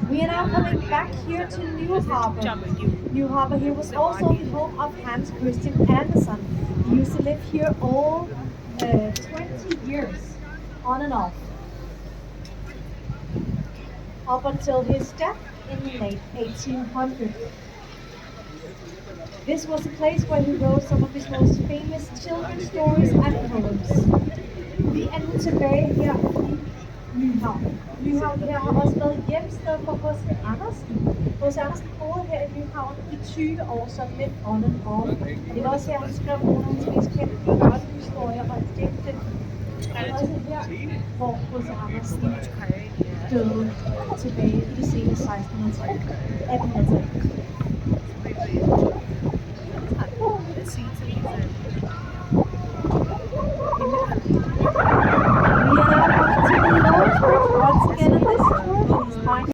We are now coming back here to New Harbor. New Harbor here was also the home of Hans Christian Andersen. He used to live here all 20 years, on and off, up until his death in the late 1800s. This was a place where he wrote some of his most famous children's stories and poems. Vi er nu tilbage her i Nyhavn. Nyhavn her har også været hjemsted for H.C. Andersen. H.C. Andersen boede her i Nyhavn i 20 år som lidt on and off. Og det var også her, han skrev nogle af hans mest kendte børnehistorier og digte. Og også her, hvor H.C. Andersen døde tilbage i det sene 1600-tal. 1800-tal.